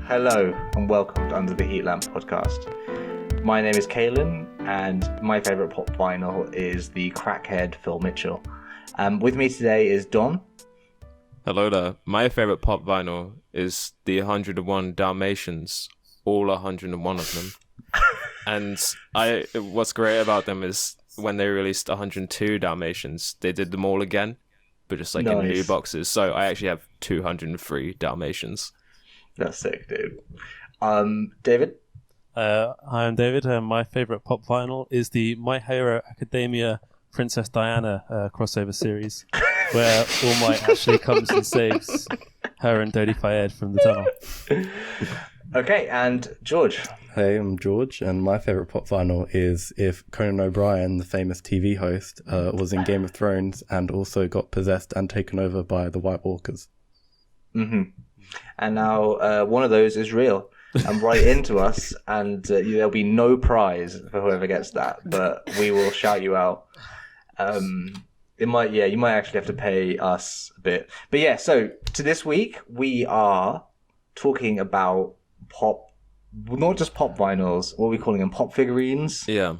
Hello and welcome to Under the Heat Lamp podcast. My name is Kalen and my favourite pop vinyl is the Crackhead Phil Mitchell. With me today is Don. Hello there. My favourite pop vinyl is the 101 Dalmatians, all 101 of them. And what's great about them is when they released 102 Dalmatians, they did them all again, but just like in new boxes. So I actually have 203 Dalmatians. That's sick, dude. David? Hi, I'm David. My favourite pop vinyl is the My Hero Academia Princess Diana crossover series, where All Might actually comes and saves her and Dodie Fayed from the tunnel. Okay, and George? Hey, I'm George, and my favourite pop vinyl is if Conan O'Brien, the famous TV host, was in Game of Thrones and also got possessed and taken over by the White Walkers. Mm-hmm. And now one of those is real and write into us, and there'll be no prize for whoever gets that, but we will shout you out. You might actually have to pay us a bit. But yeah, so to this week, we are talking about pop, not just pop vinyls, what are we calling them? Pop figurines? Yeah,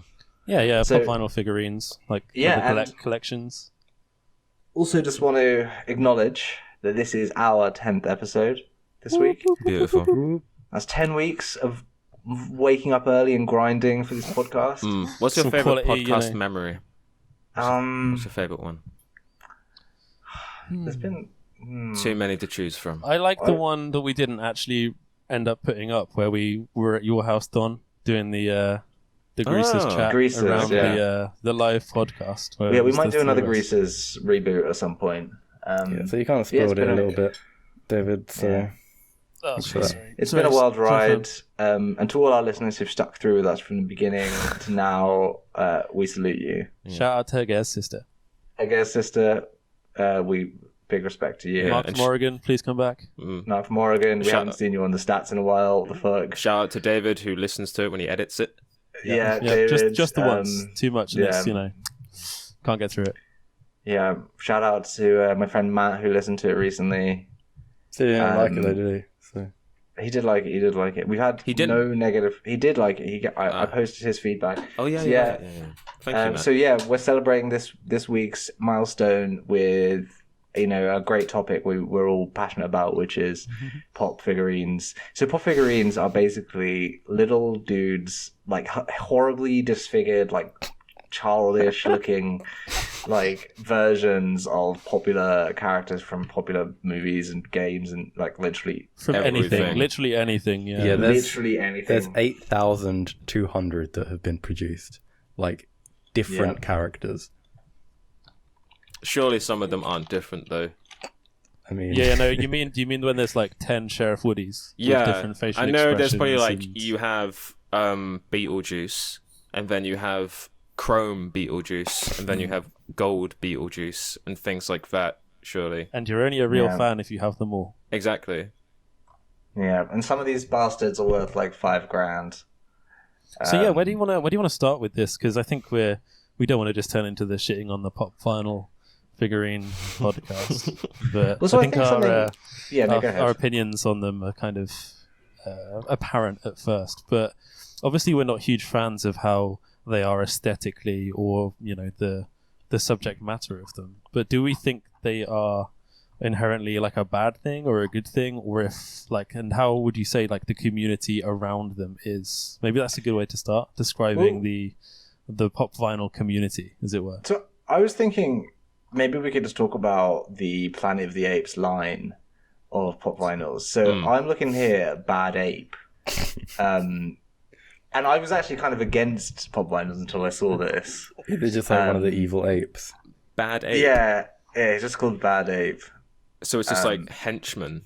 so, pop vinyl figurines, like collections. Also just want to acknowledge that this is our 10th episode this week. Beautiful. That's 10 weeks of waking up early and grinding for this podcast. What's your favourite podcast memory? What's your favourite one? There's been too many to choose from. I like the one that we didn't actually end up putting up, where we were at your house, Don, doing the Greasers chat around the live podcast. Yeah, we might do another Greasers reboot at some point. So you kind of spoiled it a little bit, David. So. Yeah. It's been a wild ride, and to all our listeners who've stuck through with us from the beginning to now, we salute you. Yeah. Shout out to Heger's sister. Heger's sister, we big respect to you. Mark from Oregon, please come back. Mark from Oregon, we haven't seen you on the stats in a while. What the fuck? Shout out to David who listens to it when he edits it. Yeah, David, just the once. Too much of this, can't get through it. Yeah, shout out to my friend Matt who listened to it recently. So he didn't like it though, did he? So. He did like it. We've had no negative. He did like it. I posted his feedback. Oh yeah. Thank you, Matt. So yeah, we're celebrating this week's milestone with a great topic we're all passionate about, which is pop figurines. So pop figurines are basically little dudes, like horribly disfigured, like childish looking like versions of popular characters from popular movies and games, and like literally literally anything. Yeah, literally anything. There's 8,200 that have been produced, like different characters. Surely some of them aren't different though. I mean, you mean when there's like 10 Sheriff Woodies? Yeah, with different facial I know. There's probably expressions you have Beetlejuice, and then you have Chrome Beetlejuice, and then you have Gold Beetlejuice, and things like that, surely. And you're only a real fan if you have them all. Exactly. Yeah, and some of these bastards are worth like $5,000. So where do you want to start with this? Because I think we don't want to just turn into the shitting on the pop vinyl figurine podcast. But I think our opinions on them are kind of apparent at first. But obviously we're not huge fans of how they are aesthetically, or the subject matter of them. But do we think they are inherently like a bad thing or a good thing, or and how would you say like the community around them is? Maybe that's a good way to start describing the pop vinyl community, as it were. So I was thinking maybe we could just talk about the Planet of the Apes line of pop vinyls. So I'm looking here, Bad Ape. And I was actually kind of against pop vinyls until I saw this. They just like one of the evil apes. Bad Ape? Yeah, it's just called Bad Ape. So it's just like henchman,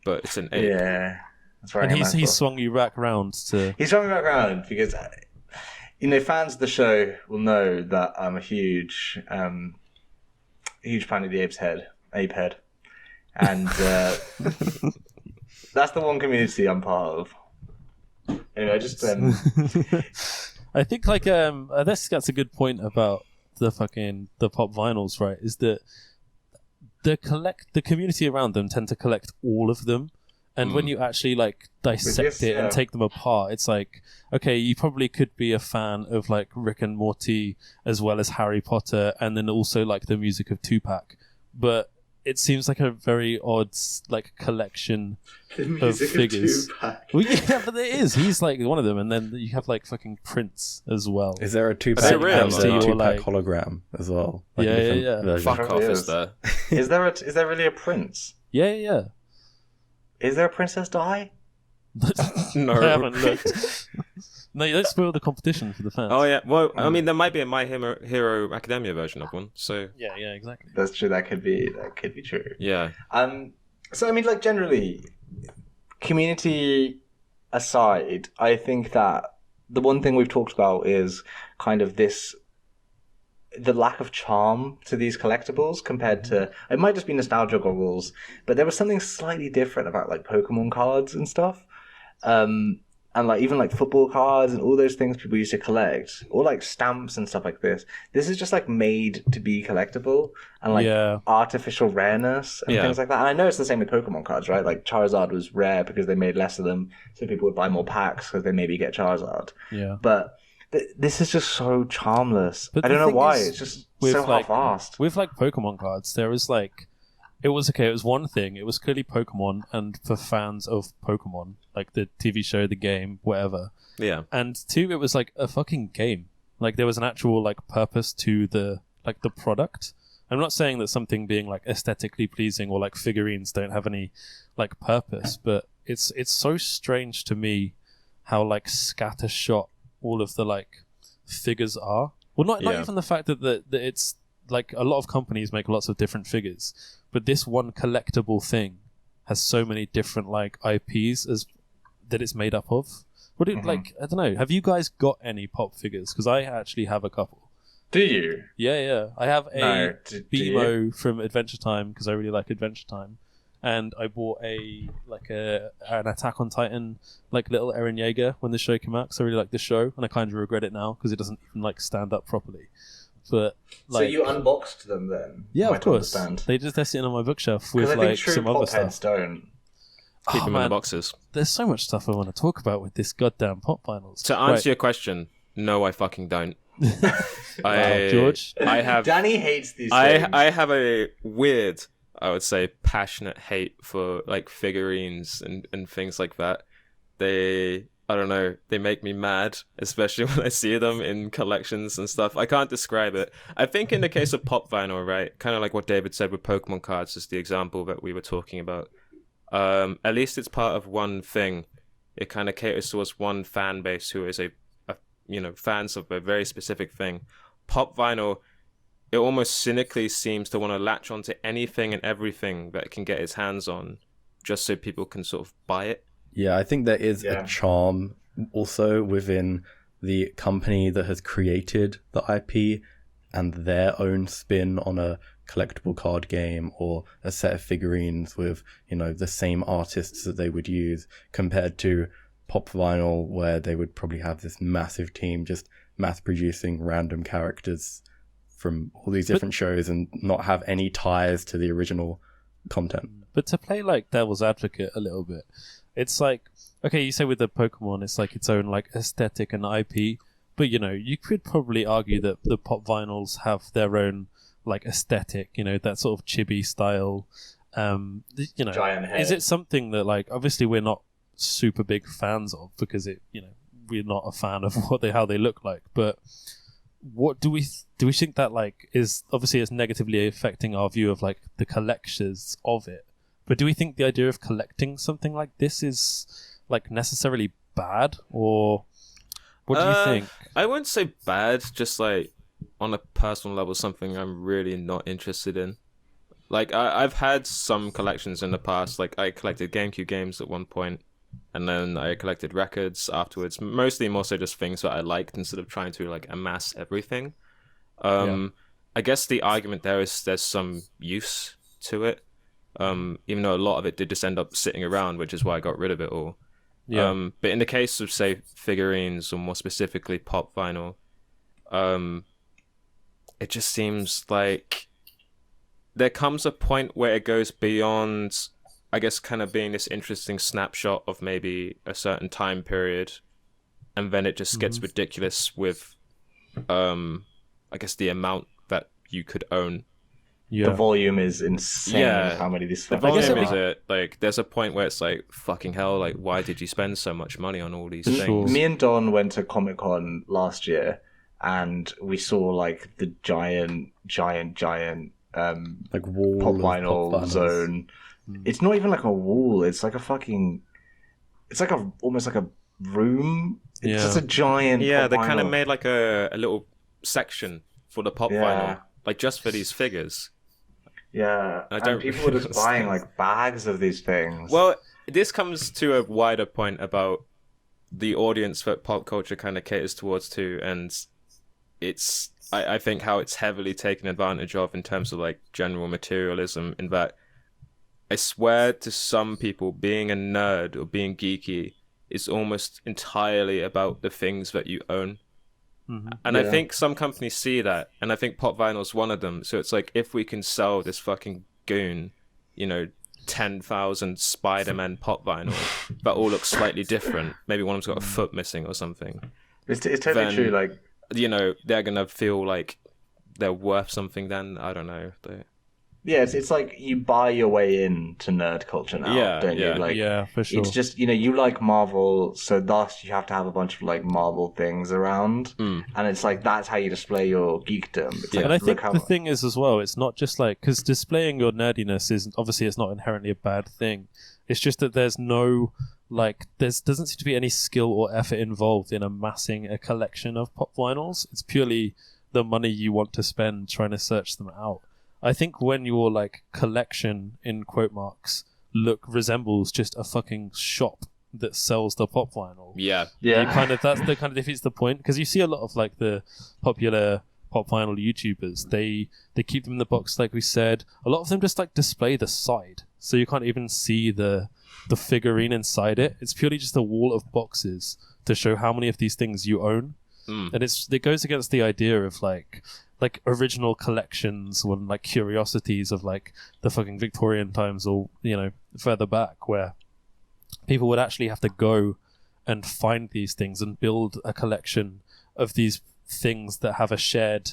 but it's an ape. Yeah. That's right. And he swung you back round to... He swung me back round because, fans of the show will know that I'm a huge Planet of the Apes ape head. And that's the one community I'm part of. Anyway, I think that's a good point about the pop vinyls, right? Is that the community around them tend to collect all of them, And when you actually like dissect it and take them apart, it's like, okay, you probably could be a fan of like Rick and Morty as well as Harry Potter, and then also like the music of Tupac. But it seems like a very odd like collection of figures. Well, yeah, but there is. He's like one of them, and then you have like fucking Prince as well. Is there a Tupac hologram as well? Like yeah. Fuck off, is there? Is there really a Prince? Yeah. Is there a Princess Di? No. I haven't looked. No, you don't spoil the competition for the fans. Oh yeah, well, I mean, there might be a My Hero Academia version of one. So yeah, exactly. That's true. That could be true. Yeah. So I mean, like generally, community aside, I think that the one thing we've talked about is kind of the lack of charm to these collectibles compared to, it might just be nostalgia goggles, but there was something slightly different about like Pokemon cards and stuff. And like even like football cards and all those things people used to collect, or like stamps and stuff like this. This is just like made to be collectible and like artificial rareness and things like that. And I know it's the same with Pokemon cards, right? Like Charizard was rare because they made less of them, so people would buy more packs because they maybe get Charizard. Yeah. But this is just so charmless. But I don't know why. It's just so half-assed. With like Pokemon cards, there was like, it was one thing. It was clearly Pokemon, and for fans of Pokemon, like the TV show, the game, whatever. Yeah. And two, it was like a fucking game. Like there was an actual like purpose to the product. I'm not saying that something being like aesthetically pleasing or like figurines don't have any like purpose, but it's so strange to me how like scattershot all of the like figures are. Well, not even the fact that it's like a lot of companies make lots of different figures, but this one collectible thing has so many different like IPs that it's made up of. Like, I don't know, have you guys got any pop figures? Because I actually have a couple. Do you? Yeah. I have a Beemo from Adventure Time because I really like Adventure Time. And I bought an Attack on Titan like little Eren Yeager when the show came out because I really like the show, and I kind of regret it now because it doesn't even like stand up properly. But like, so you unboxed them then? Yeah, of course. They're sitting on my bookshelf with like some other stuff. Don't keep them in the boxes. There's so much stuff I want to talk about with this goddamn pop finals. To answer your question, no, I fucking don't. George, I have. Danny hates these things. I have a weird, I would say, passionate hate for like figurines and things like that. I don't know, they make me mad, especially when I see them in collections and stuff. I can't describe it. I think in the case of pop vinyl, right, kind of like what David said with Pokemon cards is the example that we were talking about. At least it's part of one thing. It kind of caters towards one fan base who is fans of a very specific thing. Pop vinyl, it almost cynically seems to want to latch onto anything and everything that it can get its hands on, just so people can sort of buy it. Yeah, I think there is a charm also within the company that has created the IP and their own spin on a collectible card game or a set of figurines with, the same artists that they would use, compared to pop vinyl where they would probably have this massive team just mass producing random characters from all these different shows and not have any ties to the original content. But to play like devil's advocate a little bit, it's like, okay, you say with the Pokemon, it's like its own like aesthetic and IP, but you could probably argue that the pop vinyls have their own like aesthetic, that sort of chibi style. Giant head. Is it something that like obviously we're not super big fans of because we're not a fan of how they look like, but what do we think that like is obviously it's negatively affecting our view of like the collections of it? But do we think the idea of collecting something like this is like necessarily bad, or what do you think? I wouldn't say bad, just like on a personal level, something I'm really not interested in. Like I've had some collections in the past. Like I collected GameCube games at one point, and then I collected records afterwards. Mostly more so just things that I liked instead of trying to like amass everything. I guess the argument there is there's some use to it. Even though a lot of it did just end up sitting around, which is why I got rid of it all. Yeah. But in the case of, say, figurines, or more specifically pop vinyl, it just seems like there comes a point where it goes beyond I guess, kind of being this interesting snapshot of maybe a certain time period, and then it just gets ridiculous with, I guess, the amount that you could own. The volume is insane. Yeah, how many these the volume is like, there's a point where it's like, fucking hell, like, why did you spend so much money on all these things? Me and Don went to Comic-Con last year, and we saw like the giant like wall pop vinyl zone. It's not even like a wall. It's like a fucking. It's like almost like a room. It's just a giant. Yeah, pop they vinyl. kind of made like a little section for the pop vinyl, like just for these figures. Yeah, and people were just buying like bags of these things. Well, this comes to a wider point about the audience that pop culture kind of caters towards too, and it's I think how it's heavily taken advantage of in terms of like general materialism, in that I swear to some people being a nerd or being geeky is almost entirely about the things that you own. And I think some companies see that, and I think pop vinyl's one of them. So it's like, if we can sell this fucking goon, 10,000 Spider-Man pop vinyl that all look slightly different, maybe one of them's got a foot missing or something. It's totally true. Like, they're gonna feel like they're worth something. Then I don't know. Yeah, it's like you buy your way into nerd culture now, don't you? Like, yeah, for sure. It's just, you like Marvel, so thus you have to have a bunch of like Marvel things around, and it's like that's how you display your geekdom. It's like, and I think the thing is as well, it's not just like, because displaying your nerdiness is obviously, it's not inherently a bad thing. It's just that there's no doesn't seem to be any skill or effort involved in amassing a collection of pop vinyls. It's purely the money you want to spend trying to search them out. I think when your like collection in quote marks resembles just a fucking shop that sells the pop vinyl, that kind of defeats the point, because you see a lot of like the popular pop vinyl YouTubers, they keep them in the box like we said. A lot of them just like display the side, so you can't even see the figurine inside it. It's purely just a wall of boxes to show how many of these things you own, and it goes against the idea of like original collections or like curiosities of like the fucking Victorian times, or further back, where people would actually have to go and find these things and build a collection of these things that have a shared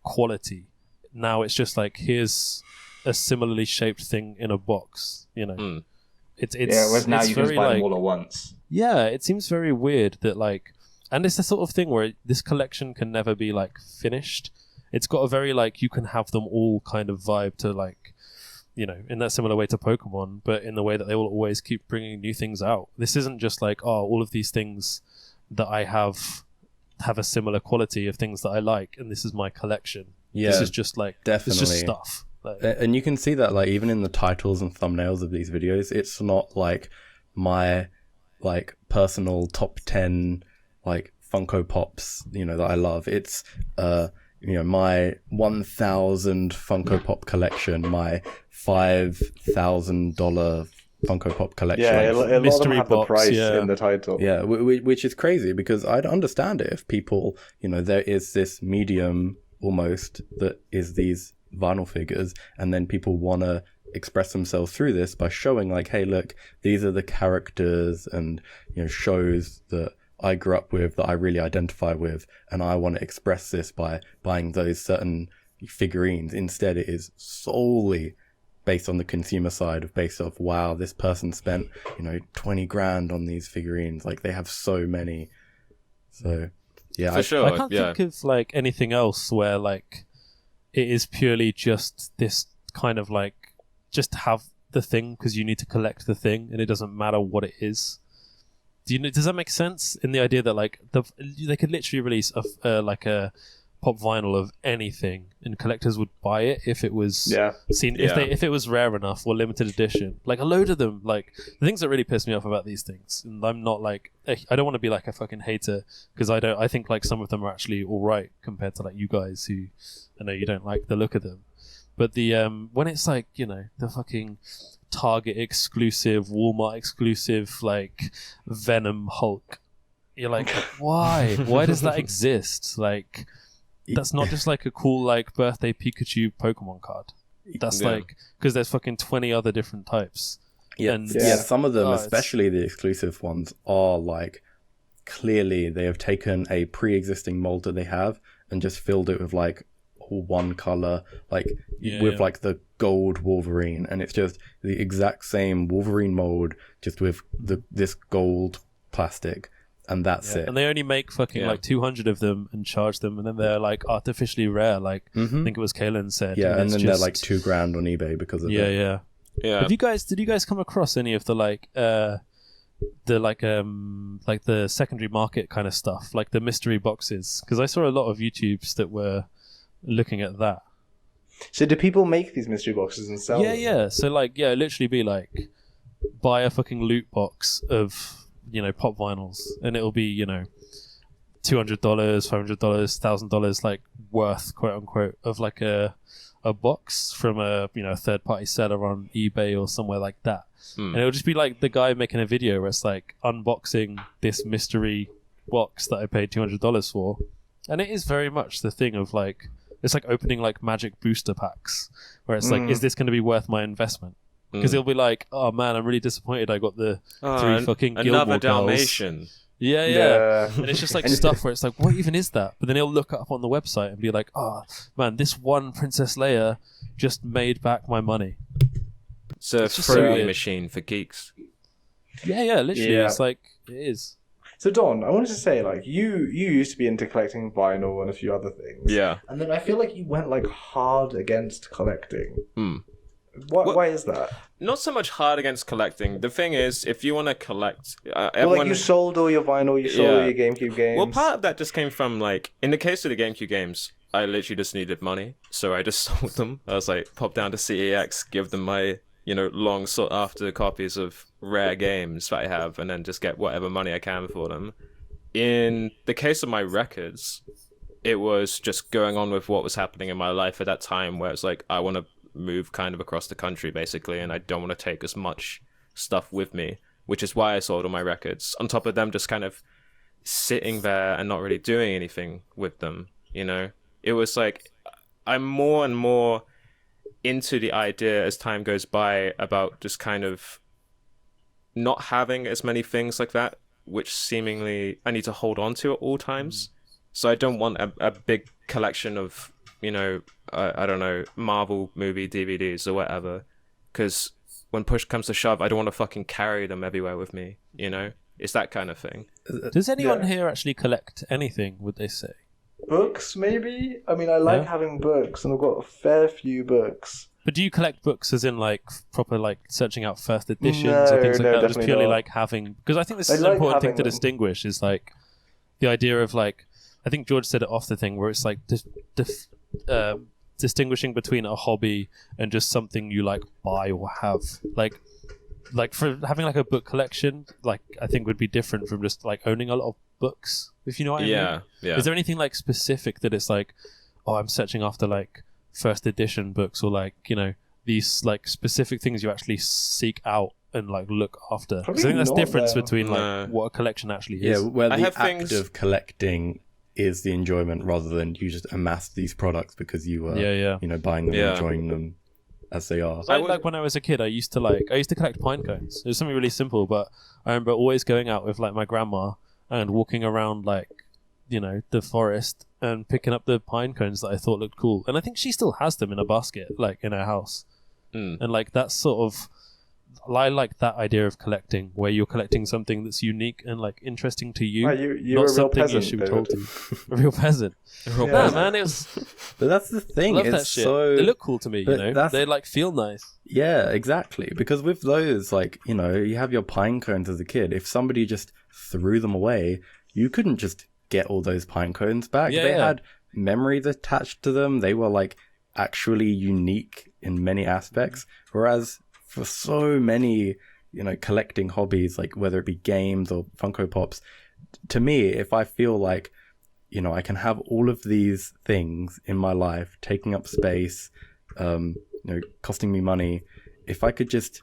quality. Now it's just like, here's a similarly shaped thing in a box. It's whereas now you just buy them all at once. Yeah, it seems very weird that like. And it's the sort of thing where this collection can never be like finished. It's got a very like, you can have them all kind of vibe to like, in that similar way to Pokemon, but in the way that they will always keep bringing new things out. This isn't just like, all of these things that I have a similar quality of things that I like, and this is my collection. Yeah, this is just like, definitely. It's just stuff. Like, and you can see that like even in the titles and thumbnails of these videos, it's not like my like personal top 10 like Funko Pops, that I love. It's my 1,000 Funko Pop collection, my $5,000 Funko Pop collection. Yeah, a lot of them have the price yeah. in the title. Yeah, which is crazy, because I'd understand it if people, there is this medium almost that is these vinyl figures, and then people want to express themselves through this by showing like, hey, look, these are the characters and shows that I grew up with, that I really identify with, and I want to express this by buying those certain figurines. Instead, it is solely based on the consumer side of wow, this person spent 20 grand on these figurines, like they have so many. So yeah, sure. I can't think of like anything else where like it is purely just this kind of like, just have the thing because you need to collect the thing, and it doesn't matter what it is. Does that make sense? In the idea that like they could literally release a pop vinyl of anything, and collectors would buy it if it was seen, if it was rare enough or limited edition. Like a load of them. Like the things that really piss me off about these things, and I'm not like, I don't want to be like a fucking hater, because I think like some of them are actually all right compared to like you guys who I know you don't like the look of them. But the when it's like the fucking Target exclusive, Walmart exclusive, like Venom Hulk, you're like, why does that exist? Like, that's not just like a cool like birthday Pikachu Pokemon card. That's like because there's fucking 20 other different types. Yeah, and some of them, especially the exclusive ones, are like clearly they have taken a pre-existing mold that they have and just filled it with like one color, like like the gold Wolverine, and it's just the exact same Wolverine mold, just with this gold plastic, and that's it. And they only make fucking like 200 of them and charge them, and then they're like artificially rare. Like I think it was Kalen said. Yeah, and then they're like $2,000 on eBay because of it. Yeah. Did you guys come across any of the like the secondary market kind of stuff, like the mystery boxes? Because I saw a lot of YouTubes that were looking at that. So do people make these mystery boxes and sell them? Yeah. So like, literally be like, buy a fucking loot box of, pop vinyls, and it'll be, $200, $500, $1,000, like worth, quote unquote, of like a box from a third party seller on eBay or somewhere like that. And it'll just be like the guy making a video where it's like unboxing this mystery box that I paid $200 for, and it is very much the thing of like, it's like opening like magic booster packs where it's like, is this going to be worth my investment? Because it'll be like, oh man, I'm really disappointed I got the 3 fucking Gilmore Dalmatian girls. Yeah. And it's just like stuff where it's like, what even is that? But then he'll look up on the website and be like, oh man, this one Princess Leia just made back my money. It's a fruity machine for geeks. Yeah, literally. It's like, it is. So Don, I wanted to say, like, you used to be into collecting vinyl and a few other things. Yeah. And then I feel like you went like hard against collecting. Why is that? Not so much hard against collecting. The thing is, if you want to collect, like you sold all your vinyl, you sold all your GameCube games. Well, part of that just came from like, in the case of the GameCube games, I literally just needed money, so I just sold them. I was like, pop down to CEX, give them my long sought after copies of rare games that I have, and then just get whatever money I can for them. In the case of my records, it was just going on with what was happening in my life at that time, where it's like, I want to move kind of across the country basically, and I don't want to take as much stuff with me, which is why I sold all my records, on top of them just kind of sitting there and not really doing anything with them. It was like, I'm more and more into the idea as time goes by about just kind of not having as many things like that, which seemingly I need to hold on to at all times. So I don't want a big collection of, I don't know, Marvel movie DVDs or whatever, because when push comes to shove, I don't want to fucking carry them everywhere with me, It's that kind of thing. Does anyone here actually collect anything, would they say? Books, maybe? I mean, I like having books, and I've got a fair few books. But do you collect books as in, like, proper, like, searching out first editions or things like that? Or just purely, like, having... Because I think this is an important thing to distinguish, is, like, the idea of, like... I think George said it off the thing, where it's, like, distinguishing between a hobby and just something you, like, buy or have. Like for having, like, a book collection, like, I think would be different from just, like, owning a lot of books, if you know what I mean. Yeah. Is there anything, like, specific that it's like, oh, I'm searching after, like, first edition books, or like, these like specific things you actually seek out and like look after? Because I think that's the difference between like what a collection actually is. Yeah, where the act of collecting is the enjoyment, rather than you just amass these products because you were buying them and enjoying them as they are. Like when I was a kid, I used to collect pine cones. It was something really simple, but I remember always going out with like my grandma and walking around like the forest and picking up the pine cones that I thought looked cool. And I think she still has them in a basket, like in her house. And like that's sort of, I like that idea of collecting, where you're collecting something that's unique and like interesting to you. You're not a something real peasant, you should be told to. A real peasant. Yeah, man, it was. But that's the thing. I love that shit. So... They look cool to me, They like feel nice. Yeah, exactly. Because with those, like, you have your pine cones as a kid. If somebody just threw them away, you couldn't just get all those pine cones back. They had memories attached to them. They were like actually unique in many aspects. Whereas for so many, collecting hobbies, like whether it be games or Funko Pops, to me, if I feel like, I can have all of these things in my life taking up space, costing me money, if I could just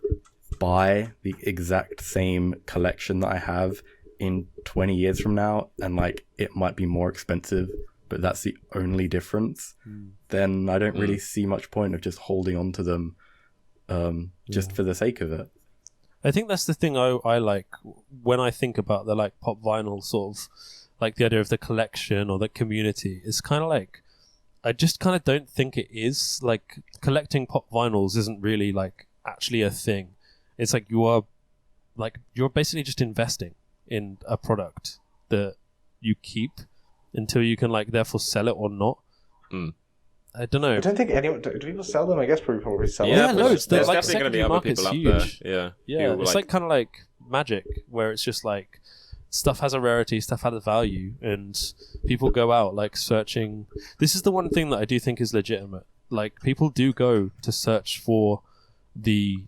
buy the exact same collection that I have in 20 years from now, and like it might be more expensive but that's the only difference, then I don't really see much point of just holding on to them just for the sake of it. I think that's the thing I like when I think about the like pop vinyl sort of like the idea of the collection or the community. It's kind of like, I just kind of don't think it is like collecting pop vinyls isn't really like actually a thing. It's like you're basically just investing in a product that you keep until you can like therefore sell it or not. I don't know. I don't think anyone. Do people sell them? I guess probably sell them. Yeah, loads. There's like definitely going to be other people out huge. there. Yeah. It's like kind of like Magic, where it's just like stuff has a rarity, stuff has a value, and people go out like searching. This is the one thing that I do think is legitimate. Like people do go to search for the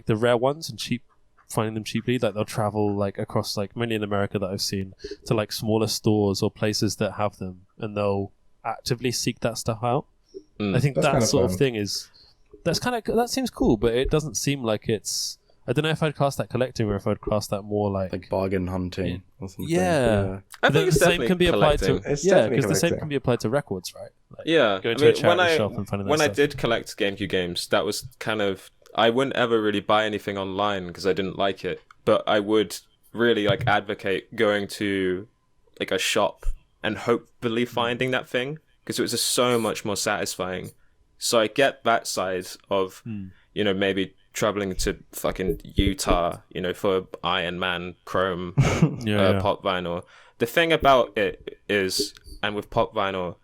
rare ones and finding them cheaply. Like they'll travel like across like mainly in America that I've seen to like smaller stores or places that have them, and they'll actively seek that stuff out. I think that sort of thing that seems cool, but it doesn't seem like it's. I don't know if I'd class that collecting or if I'd class that more like bargain hunting or something. Yeah. I think the same can be applied to because the same can be applied to records, right? Like, going to a charity shop and finding when stuff. I did collect GameCube games, that was kind of, I wouldn't ever really buy anything online because I didn't like it, but I would really like advocate going to like a shop and hopefully finding that thing, because it was just so much more satisfying. So I get that side of, maybe traveling to fucking Utah, for Iron Man Chrome pop vinyl. The thing about it is, and with pop vinyl,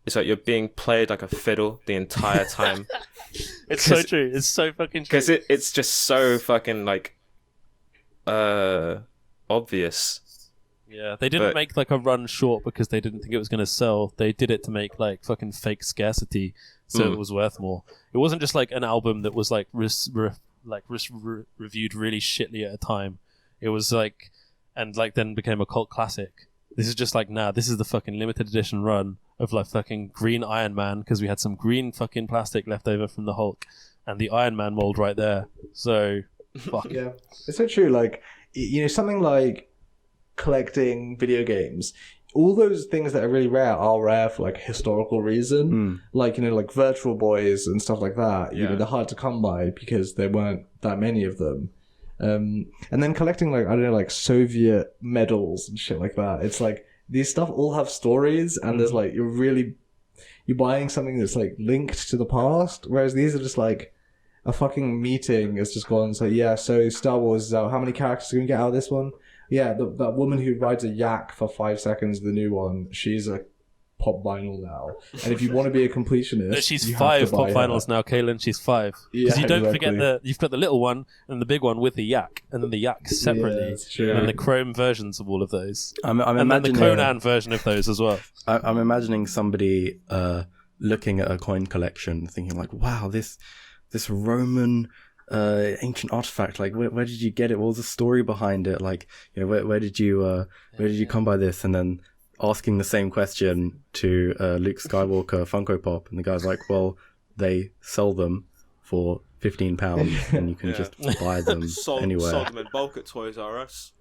it's like you're being played like a fiddle the entire time. It's so true. It's so fucking true. Because it's just so fucking like obvious. Yeah, they didn't make like a run short because they didn't think it was going to sell. They did it to make like fucking fake scarcity, so it was worth more. It wasn't just like an album that was like reviewed really shitly at a time. It was like, and like then became a cult classic. This is just like, this is the fucking limited edition run of like fucking green Iron Man, because we had some green fucking plastic left over from the Hulk and the Iron Man mold right there. So fuck. Yeah, it's so true. Like, something like collecting video games, all those things that are really rare are rare for like a historical reason. Like, like Virtual Boys and stuff like that. They're hard to come by because there weren't that many of them. And then collecting like, I don't know, like Soviet medals and shit like that. It's like these stuff all have stories, and there's like you're buying something that's like linked to the past, whereas these are just like a fucking meeting has just gone and say, so Star Wars is out. How many characters are we gonna get out of this one? Yeah, that woman who rides a yak for 5 seconds, the new one, she's a pop vinyl now. And if you want to be a completionist, she's 5 pop vinyls now, Kaylin. She's 5. Because you don't forget you've got the little one and the big one with the yak, and then the yak separately, and the Chrome versions of all of those. I'm and imagining then the Conan version of those as well. I'm imagining somebody looking at a coin collection, thinking like, "Wow, this Roman." Ancient artifact, like where did you get it? What was the story behind it? Like, where did you come by this? And then asking the same question to Luke Skywalker Funko Pop, and the guy's like, well, they sell them for £15 and you can just buy them anywhere. Sold them in bulk at Toys R Us.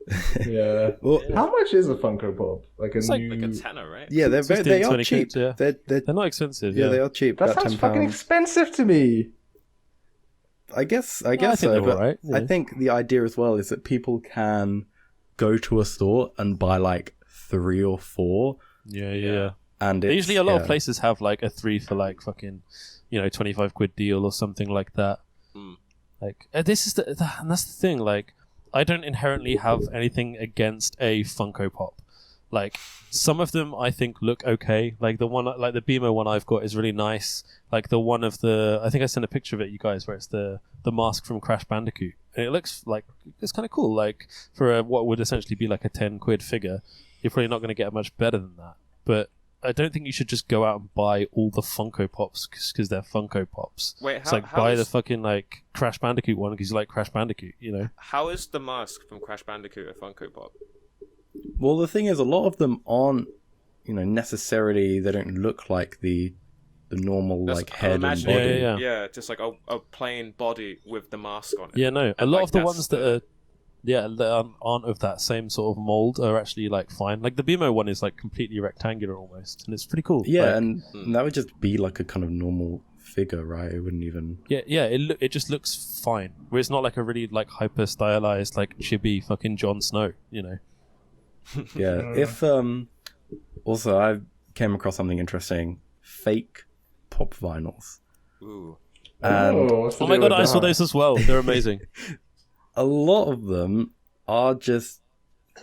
Yeah. Well, how much is a Funko Pop? Like a tenner, right? Yeah, they are cheap. Yeah. They're not expensive. Yeah, they are cheap. That sounds fucking expensive to me. I guess so, but right. I think the idea as well is that people can go to a store and buy like 3 or 4. Yeah. And usually a lot of places have like a 3 for like fucking, £25 deal or something like that. Like this is and that's the thing. Like, I don't inherently have anything against a Funko Pop. Like, some of them I think look okay. Like the one, like the BMO one I've got is really nice. Like the one of I think I sent a picture of it, you guys, where it's the mask from Crash Bandicoot, and it looks like it's kind of cool. Like for what would essentially be like a £10 figure, you're probably not going to get much better than that. But I don't think you should just go out and buy all the Funko Pops because they're Funko Pops. Wait, it's like buy the fucking like Crash Bandicoot one because you like Crash Bandicoot, How is the mask from Crash Bandicoot a Funko Pop? Well, the thing is, a lot of them aren't, necessarily, they don't look like the normal like head and body. Yeah, just like a plain body with the mask on it. Yeah, no. A lot of the ones that are that aren't of that same sort of mold are actually like fine. Like the BMO one is like completely rectangular almost, and it's pretty cool. Yeah, like, and that would just be like a kind of normal figure, right? It wouldn't even. Yeah. It just looks fine. Where it's not like a really like hyper stylized like chibi fucking Jon Snow, you know. Yeah. If also I came across something interesting: fake pop vinyls. Ooh. And oh my god, I saw those as well. They're amazing. A lot of them are just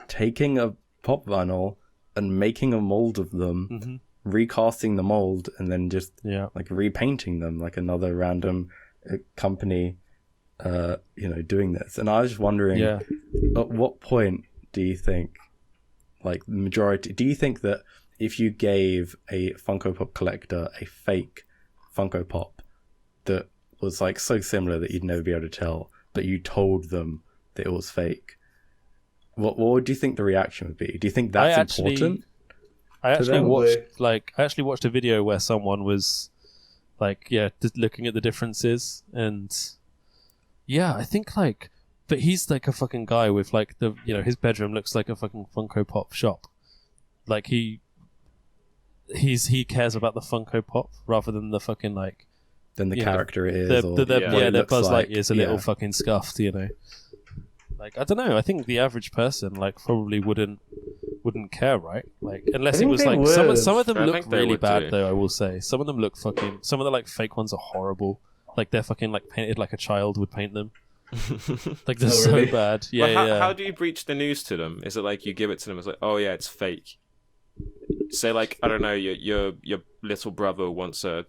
taking a pop vinyl and making a mold of them, recasting the mold, and then just like repainting them like another random company, doing this. And I was just wondering, at what point do you think, like the majority, do you think that if you gave a Funko Pop collector a fake Funko Pop that was like so similar that you'd never be able to tell, but you told them that it was fake, what do you think the reaction would be? Do you think that's important? I actually watched a video where someone was like, just looking at the differences, and I think like, but he's like a fucking guy with like his bedroom looks like a fucking Funko Pop shop. Like he cares about the Funko Pop rather than the fucking like. Than the character is, their Buzz Lightyear is a little fucking scuffed, you know. Like I don't know. I think the average person like probably wouldn't care, right? Like unless it was like some of them look really bad though. I will say some of them look fucking. Some of the like fake ones are horrible. Like they're fucking like painted like a child would paint them. Like they're so bad. Yeah. How do you breach the news to them? Is it like you give it to them? It's like, oh yeah, it's fake. Say like I don't know, your little brother wants a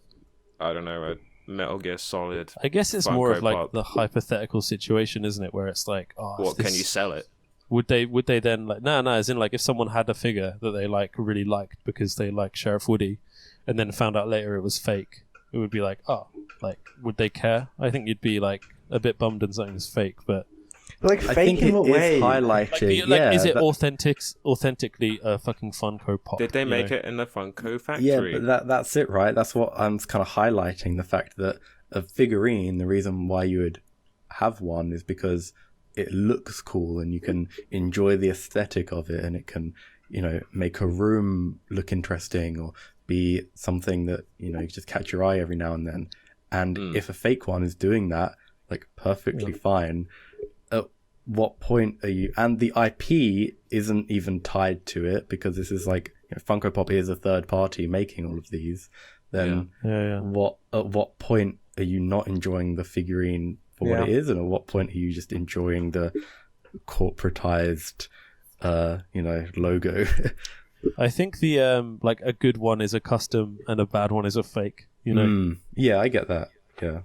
Metal Gear Solid. I guess it's Funko more of like Pop. the hypothetical situation, isn't it? Where it's like, what can you sell it? Would they then like no, as in like if someone had a figure that they like really liked because they like Sheriff Woody, and then found out later it was fake, it would be like, like would they care? I think you'd be like a bit bummed and something's fake, but like fake in what way? Highlighting. Is it authentically a fucking Funko Pop? Did they make it in the Funko factory? Yeah, but that's it, right? That's what I'm kind of highlighting, the fact that a figurine, the reason why you would have one is because it looks cool and you can enjoy the aesthetic of it, and it can, make a room look interesting or be something that, you just catch your eye every now and then. And if a fake one is doing that, like perfectly fine, at what point are you, and the IP isn't even tied to it because this is like, Funko Pop is a third party making all of these, then at what point are you not enjoying the figurine for what it is, and at what point are you just enjoying the corporatized logo? I think the like a good one is a custom and a bad one is a fake, Yeah, I get that. Yeah.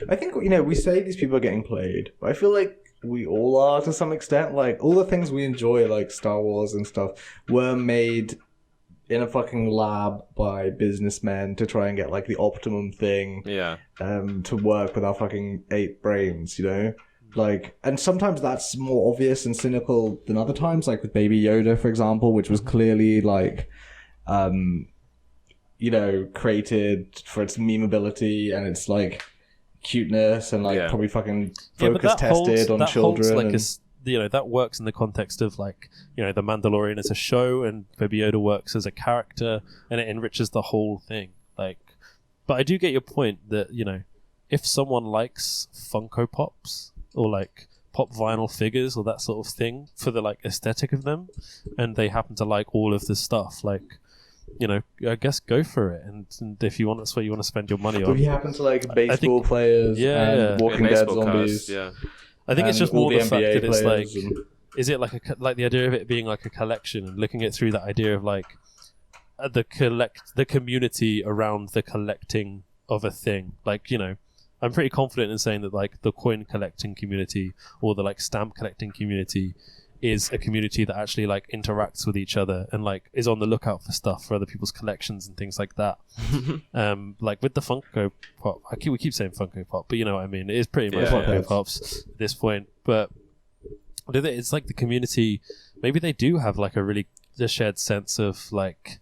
I think, we say these people are getting played, but I feel like we all are to some extent. Like, all the things we enjoy, like Star Wars and stuff, were made in a fucking lab by businessmen to try and get, like, the optimum thing to work with our fucking 8 brains, Like, and sometimes that's more obvious and cynical than other times, like with Baby Yoda, for example, which was clearly, like, created for its memeability and its, like, cuteness and like probably fucking focus tested on children. That works in the context of like, The Mandalorian as a show and Baby Yoda works as a character and it enriches the whole thing. Like, but I do get your point that, if someone likes Funko Pops or like pop vinyl figures or that sort of thing for the like aesthetic of them, and they happen to like all of this stuff, like, I guess go for it. And if you want, that's what you want to spend your money on. If you happen to like baseball players and Walking Dead zombies. I think it's just more the fact that it's like, is it like the idea of it being like a collection and looking it through that idea of like the community around the collecting of a thing. Like, I'm pretty confident in saying that like the coin collecting community or the like stamp collecting community is a community that actually like interacts with each other and like is on the lookout for stuff for other people's collections and things like that. Like with the Funko Pop, we keep saying Funko Pop, but you know what I mean. It is pretty much Funko Pops at this point. But it's like the community. Maybe they do have like a shared sense of like,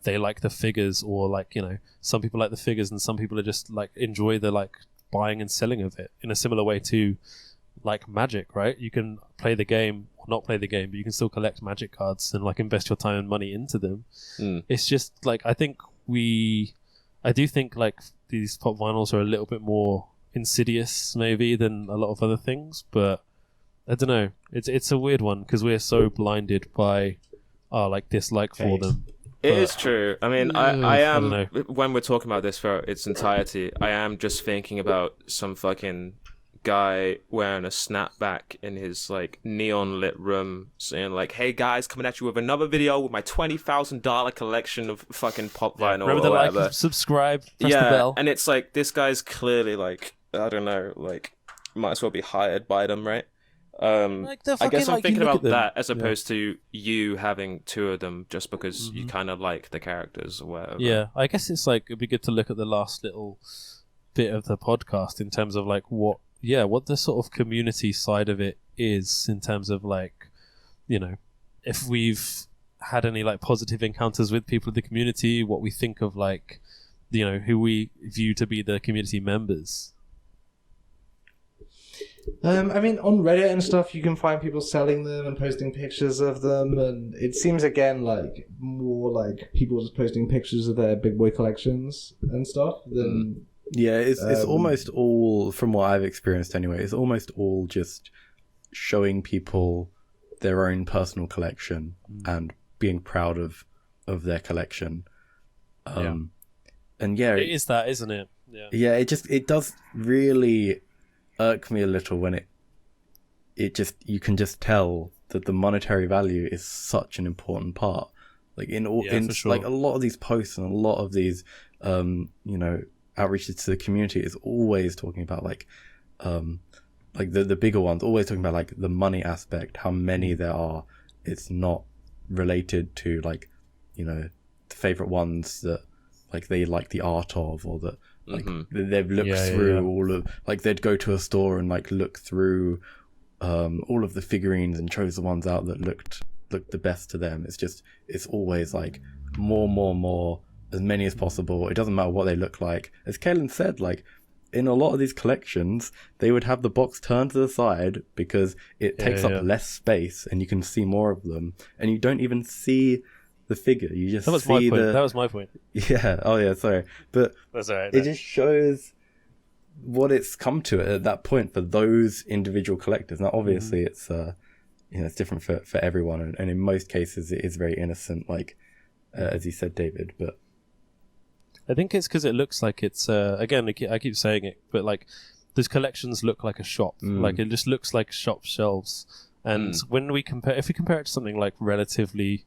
they like the figures, or like, some people like the figures and some people are just like enjoy the like buying and selling of it in a similar way to like Magic, right? You can play the game or not play the game, but you can still collect Magic cards and like invest your time and money into them. It's just like I do think like these pop vinyls are a little bit more insidious maybe than a lot of other things, but I don't know. It's a weird one because we're so blinded by our like dislike for them. It is true. I mean, I am, when we're talking about this for its entirety, I am just thinking about some fucking guy wearing a snapback in his like neon lit room saying like, hey guys, coming at you with another video with my $20,000 collection of fucking pop vinyl. Remember to like, subscribe, press the bell. And it's like, this guy's clearly like, I don't know, like might as well be hired by them, right? I guess I'm thinking about that as opposed to you having two of them just because you kind of like the characters or whatever. Yeah, I guess it's like it'd be good to look at the last little bit of the podcast in terms of like what the sort of community side of it is in terms of like, you know, if we've had any like positive encounters with people in the community, what we think of like, you know, who we view to be the community members. I mean, on Reddit and stuff, you can find people selling them and posting pictures of them, and it seems again like more like people just posting pictures of their big boy collections and stuff than. Yeah, it's almost all, from what I've experienced anyway, it's almost all just showing people their own personal collection and being proud of their collection. And yeah, it is that, isn't it? Yeah, it does really irk me a little when you can just tell that the monetary value is such an important part. Like like a lot of these posts and a lot of these you know, outreaches to the community is always talking about like the bigger ones, always talking about like the money aspect, how many there are. It's not related to like, you know, the favorite ones that like they like the art of, or that like they've looked through all of, like they'd go to a store and like look through all of the figurines and chose the ones out that looked the best to them. It's always like more, as many as possible. It doesn't matter what they look like. As Kalen said, like in a lot of these collections, they would have the box turned to the side because it takes up less space and you can see more of them, and you don't even see the figure. You just see That was my point. Yeah. Oh yeah. Sorry, but that's all right. It just shows what it's come to at that point for those individual collectors. Now, obviously, it's you know, it's different for everyone, and in most cases, it is very innocent, like as you said, David. But I think it's because it looks like it's again. I keep saying it, but like those collections look like a shop. Like it just looks like shop shelves. And when if we compare it to something like relatively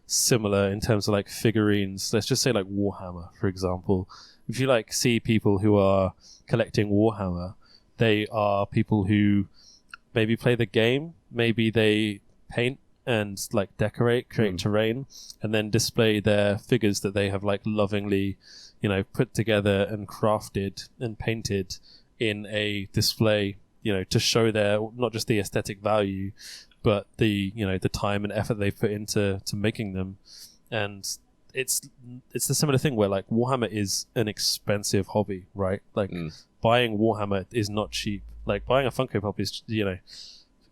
similar in terms of like figurines, let's just say like Warhammer, for example. If you like see people who are collecting Warhammer, they are people who maybe play the game, maybe they paint and like decorate, create terrain, and then display their figures that they have like lovingly, you know, put together and crafted and painted in a display, you know, to show their not just the aesthetic value, but the, you know, the time and effort they put into making them. And it's the similar thing where like Warhammer is an expensive hobby, right? Like buying Warhammer is not cheap. Like buying a Funko Pop is, you know,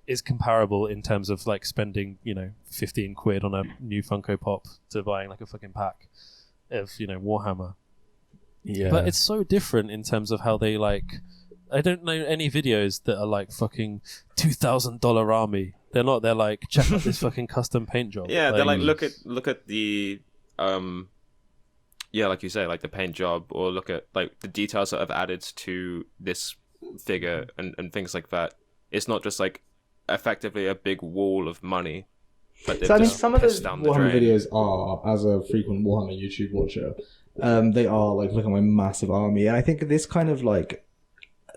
is comparable in terms of like spending, you know, 15 quid on a new Funko Pop to buying like a fucking pack of, you know, Warhammer. Yeah. But it's so different in terms of how they like, I don't know any videos that are like fucking $2,000 army. They're not. They're like, check out this fucking custom paint job. Yeah, they're like, look at the yeah, like you say, like the paint job, or look at like the details that I've added to this figure and things like that. It's not just like effectively a big wall of money. But so I mean, some of those Warhammer videos are, as a frequent Warhammer YouTube watcher, they are like, look at my massive army, and I think this kind of like,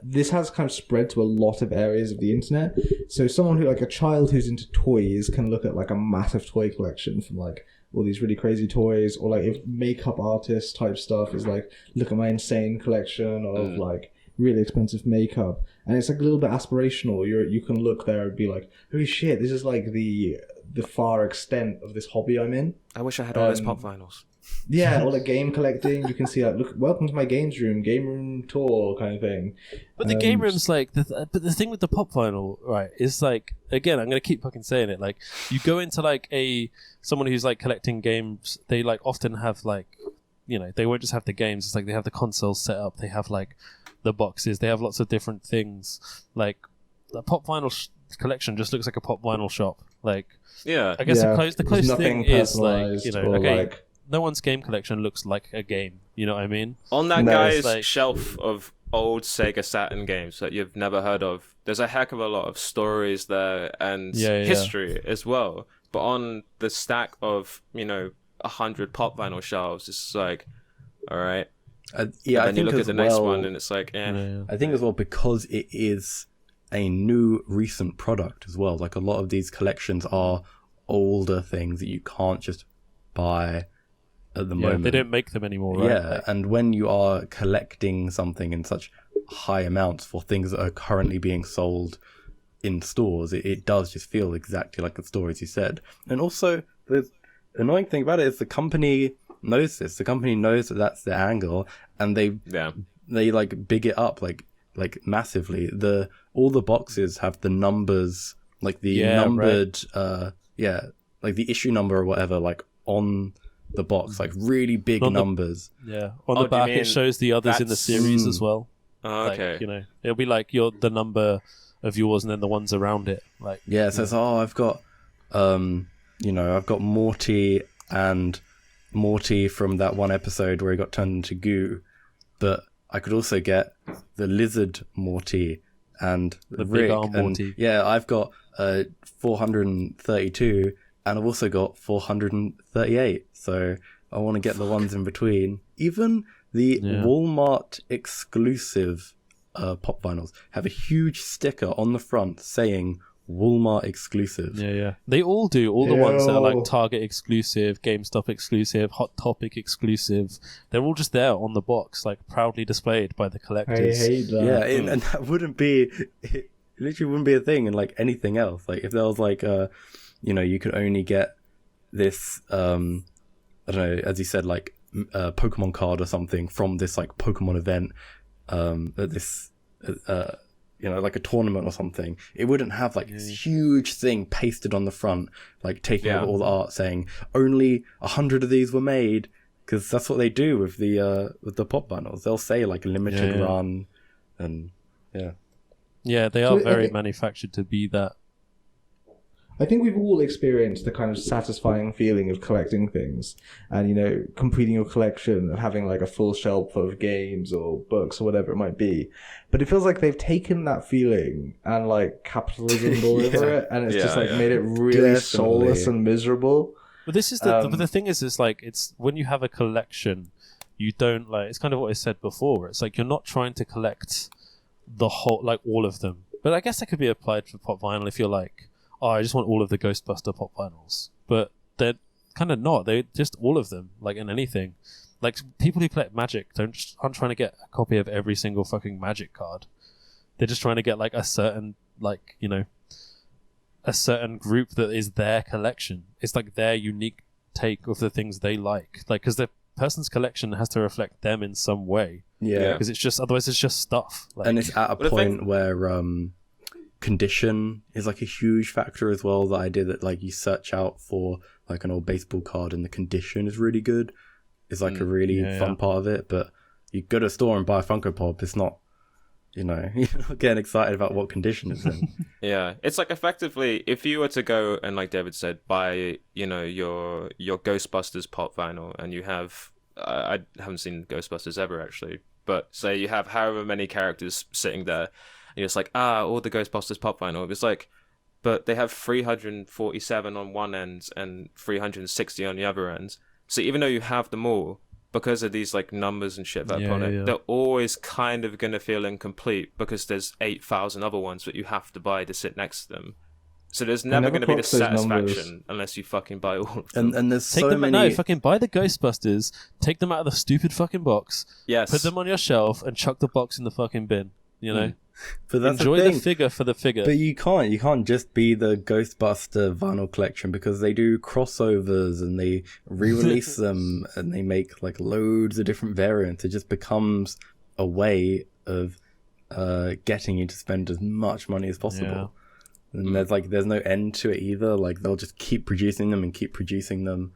this has kind of spread to a lot of areas of the internet. So someone who, like a child who's into toys, can look at like a massive toy collection from like all these really crazy toys, or like if makeup artist type stuff is like, look at my insane collection of like really expensive makeup, and it's like a little bit aspirational. You can look there and be like, holy shit, this is like the far extent of this hobby I'm in. I wish I had all those pop vinyls. Yeah, or like game collecting. You can see like, look, welcome to my games room, game room tour kind of thing. But the game room's like, but the thing with the pop vinyl, right, is like, again, I'm gonna keep fucking saying it. Like, you go into like someone who's like collecting games, they like often have like, you know, they won't just have the games. It's like they have the consoles set up. They have like the boxes. They have lots of different things. Like the pop vinyl collection just looks like a pop vinyl shop. Like, yeah, I guess the close thing is like, you know, okay, like, no one's game collection looks like a game. You know what I mean? On that guy's like, shelf of old Sega Saturn games that you've never heard of, there's a heck of a lot of stories there and history as well. But on the stack of, you know, 100 pop vinyl shelves, it's like, all right. Yeah, and then you look at the next one and it's like, I think as well, because it is a new recent product as well. Like a lot of these collections are older things that you can't just buy at the moment. They don't make them anymore, right? Yeah, and when you are collecting something in such high amounts for things that are currently being sold in stores, it does just feel exactly like the store, as you said. And also, the annoying thing about it is the company knows this. The company knows that that's their angle, and they like big it up like massively. All the boxes have the numbers, like the numbered like the issue number or whatever, like on the box, like really big numbers. On the back it shows the others in the series as well. Okay. Like, you know, it'll be like the number of yours and then the ones around it. Like, yeah, it says, I've got you know, I've got Morty from that one episode where he got turned into goo, but I could also get the lizard Morty and the Rick big arm Morty. Yeah, I've got 432, and I've also got 438. So I want to get the ones in between. Even the Walmart exclusive pop vinyls have a huge sticker on the front saying Walmart exclusive. Yeah. They all do. All the ones that are like Target exclusive, GameStop exclusive, Hot Topic exclusive. They're all just there on the box, like proudly displayed by the collectors. I hate that. Yeah, and that wouldn't be... It literally wouldn't be a thing in like anything else. Like if there was like you know, you could only get this I don't know, as you said, like a Pokemon card or something from this like Pokemon event, this you know, like a tournament or something, it wouldn't have like this huge thing pasted on the front, like taking over all the art saying only 100 of these were made, because that's what they do with the pop vinyls. They'll say like a limited run, and yeah, they are very manufactured to be that. I think we've all experienced the kind of satisfying feeling of collecting things and, you know, completing your collection, of having like a full shelf of games or books or whatever it might be. But it feels like they've taken that feeling and like capitalism all over it, and it's just like made it really soulless and miserable. But this is but the thing is like, it's when you have a collection, you don't like, it's kind of what I said before. It's like you're not trying to collect the whole, like all of them. But I guess that could be applied for pop vinyl if you're like, I just want all of the Ghostbuster pop vinyls. But they're kind of not. They're just all of them, like in anything. Like people who collect Magic aren't trying to get a copy of every single fucking Magic card. They're just trying to get like a certain, like, you know, a certain group that is their collection. It's like their unique take of the things they like. Like, because the person's collection has to reflect them in some way. Yeah. Because it's just, otherwise it's just stuff. Like, and it's at a point where condition is like a huge factor as well. The idea that like you search out for like an old baseball card and the condition is really good is like a really fun part of it. But you go to a store and buy a Funko Pop, it's not, you know, you're not getting excited about what condition it's in. Yeah, it's like effectively, if you were to go and, like David said, buy, you know, your Ghostbusters pop vinyl, and you have I haven't seen Ghostbusters ever actually, but say you have however many characters sitting there, and you're just like, all the Ghostbusters pop vinyl. It's like, but they have 347 on one end and 360 on the other end. So even though you have them all, because of these like numbers and shit that are on it, they're always kind of going to feel incomplete because there's 8,000 other ones that you have to buy to sit next to them. So there's never going to be the satisfaction unless you fucking buy all of them. And there's fucking buy the Ghostbusters, take them out of the stupid fucking box, put them on your shelf, and chuck the box in the fucking bin. you know. But that's enjoy the the figure for the figure. But you can't just be the Ghostbuster vinyl collection, because they do crossovers and they re-release them and they make like loads of different variants. It just becomes a way of getting you to spend as much money as possible. Yeah. And there's no end to it either. Like they'll just keep producing them and keep producing them.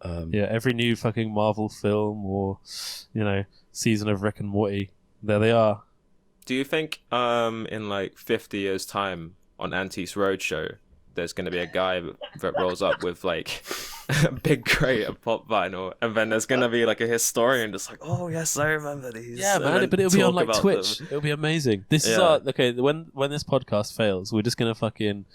Every new fucking Marvel film or season of Rick and Morty, there they are. Do you think in like 50 years' time on Antiques Roadshow, there's going to be a guy that rolls up with like a big crate of pop vinyl, and then there's going to be like a historian just like, oh yes, I remember these. Yeah, man, but it'll be on like Twitch. It'll be amazing. This is when this podcast fails, we're just going to fucking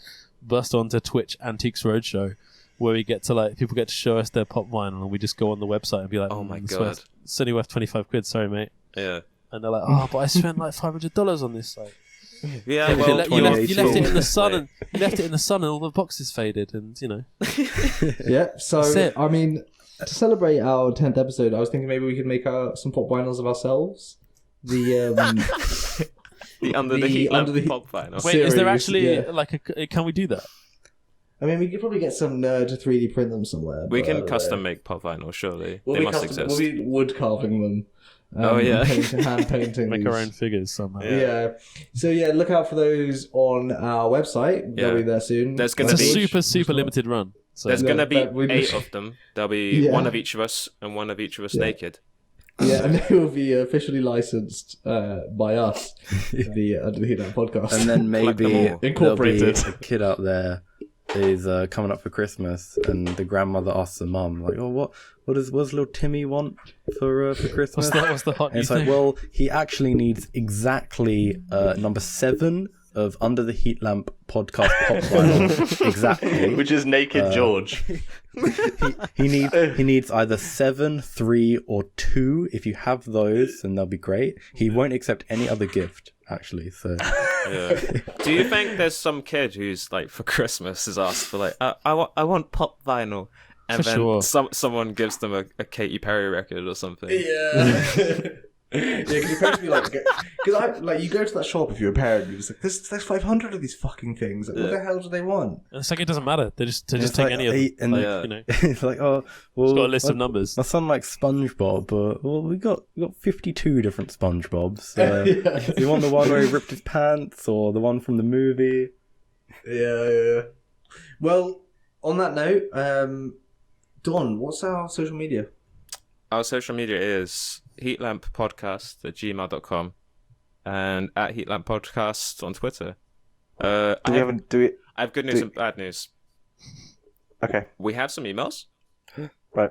bust onto Twitch Antiques Roadshow, where we get to people get to show us their pop vinyl, and we just go on the website and be like, oh my god, it's only worth 25 quid, sorry mate. Yeah. And they're like, oh, but I spent like $500 on this. Like, yeah, well, you left it in the sun, and you left it in the sun, and all the boxes faded, and Yeah. So I mean, to celebrate our 10th episode, I was thinking maybe we could make some pop vinyls of ourselves. The Under the Heat Lamp pop vinyl. Wait, is there actually can we do that? I mean, we could probably get some nerd to 3D print them somewhere. We can custom make pop vinyl, surely. They must exist. We'll be wood carving them. Hand painting. Make our own figures somehow. Yeah. So look out for those on our website. They'll be there soon. There's going to be super limited run. So there's going to be 8 of them. There'll be one of each of us and one of each of us naked. Yeah, and they will be officially licensed by us, the Under the Heat Lamp podcast. And then maybe incorporated. There'll be a kid out there is coming up for Christmas, and the grandmother asks the mum, like, "Oh, what does little Timmy want for Christmas?" What's the hot? And it's like, well, he actually needs exactly number 7 of Under the Heat Lamp podcast pop vinyl, exactly, which is Naked George. he needs either 7, 3, or 2. If you have those, then they'll be great. He won't accept any other gift, actually. So, do you think there's some kid who's like for Christmas is asked for like, I want pop vinyl, and for then sure. someone gives them a Katy Perry record or something? Yeah. Yeah, because your parents be like, because you go to that shop if you're a parent, you're just like, there's 500 of these fucking things. Like, what the hell do they want? And it's like, it doesn't matter. They just take any of them. And it's like, oh, well, it's got a list of numbers. My son likes SpongeBob, but we got 52 different SpongeBobs. You want the one where he ripped his pants, or the one from the movie? Yeah. Well, on that note, Don, what's our social media? Our social media is heatlamppodcast@gmail.com and @heatlamppodcast on Twitter. I have good news and bad news. Okay. We have some emails. Right.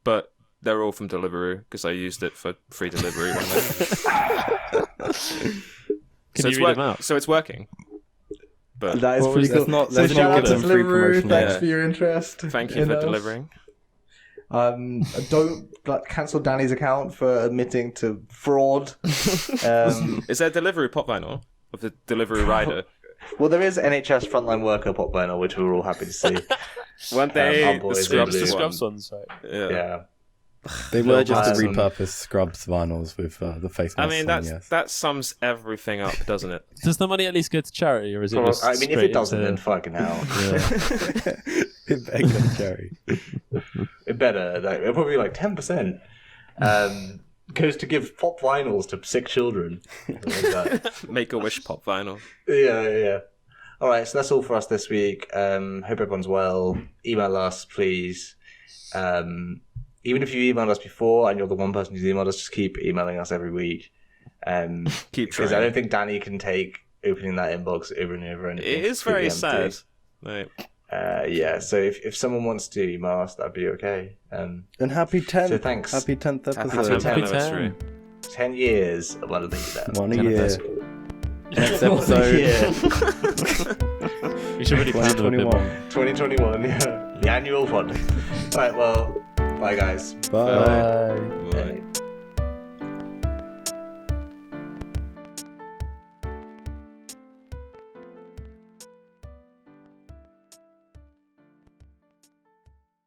But they're all from Deliveroo because I used it for free delivery one day. Can you read them out? So it's working. But that is pretty cool. Shout out to Deliveroo. Thanks for your interest. Thank you for delivering. Don't cancel Danny's account for admitting to fraud. Is there Deliveroo pop vinyl of the Deliveroo rider? Well, there is NHS frontline worker pop vinyl, which we're all happy to see. Weren't they the Scrubs ones, right? Yeah. They were just to repurpose Scrubs vinyls with the face mask. I mean, that sums everything up, doesn't it? Does the money at least go to charity, or is it just if it doesn't, then fucking hell. It better go to charity. It better. It'll probably be like 10%. Goes to give pop vinyls to sick children. Make-A-Wish pop vinyl. Yeah. All right, so that's all for us this week. Hope everyone's well. Email us, please. Even if you emailed us before and you're the one person who's emailed us, just keep emailing us every week. Keep trying. Because I don't think Danny can take opening that inbox over and over. And it is very sad. Right. So if someone wants to email us, that'd be okay. And happy 10th. So thanks. Happy 10th episode. Happy 10th anniversary. 10 years of Under the Heat Lamp. 1 year. Next episode. We should really plan 2021, yeah. The annual pod. Right, well, bye guys. Bye. Bye.